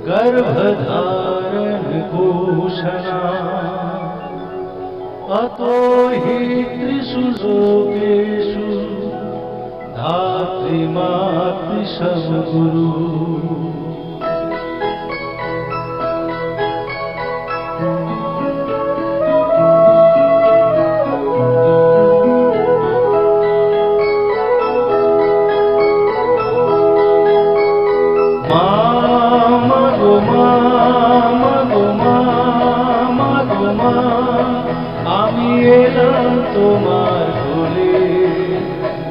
गर्भधारण पोषणा अतो हि त्रिषु लोकेषु धात्रीमातृसमगुरु আমি এলাম তোমার কোলে,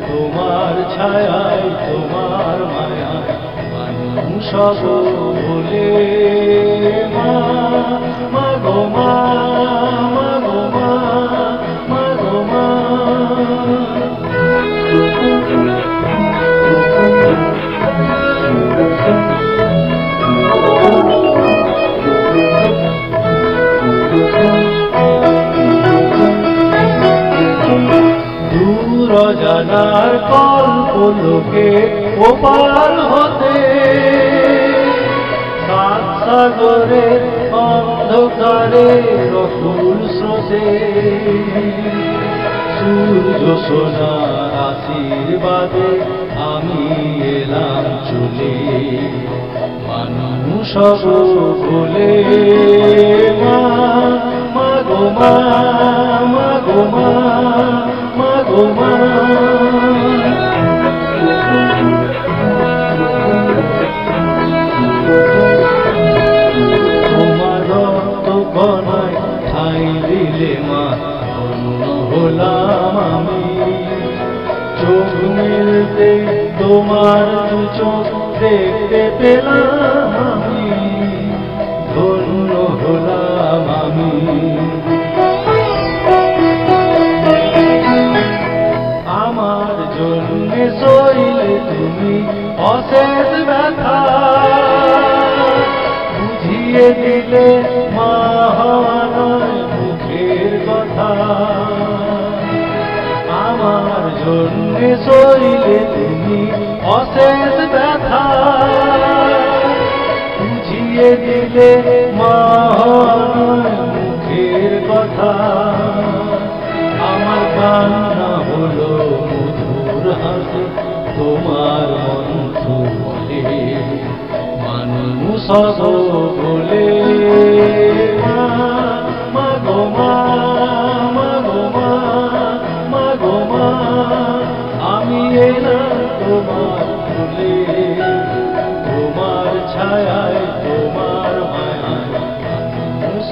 তোমার ছায়ায় তোমার মায়ায় মানুষ বলে মা গো মা, মা গো মা, মা গো মা। অজানার কল্পলোকে ওপার হতে সাত সাগরে অন্ধকারে রকুল স্রোতে সূর্য সোনার আশীর্বাদে আমি এলাম চলে মানুষ বলে মা, মা গো মা, মা গো মা, মা গো মা। তোমার রক্ত কণায় ঠাঁই দিলে মা ধন্য হলাম আমি, চোখ মেলতে তোমার দু চোখ দেখতে পেলাম আমি, ধন্য হলাম আমি। আমার জন্যে সইলে তুমি অশেষ ব্যথা, বুঝিয়ে দিলে মা হওয়া নয় মুখের কথা। আমার জন্যে সইলে তুমি অশেষ ব্যথা, বুঝিয়ে দিলে মা হওয়া নয় মুখের কথা। আমার কান্না হলো মধুর হাসি তোমার বন্ধু বলে মানুষ বলে মা, মা গো মা, মা গো মা, মা গো মা। আমি এলাম তোমার কোলে, তোমার ছায়ায় তোমার মায়ায় মানুষ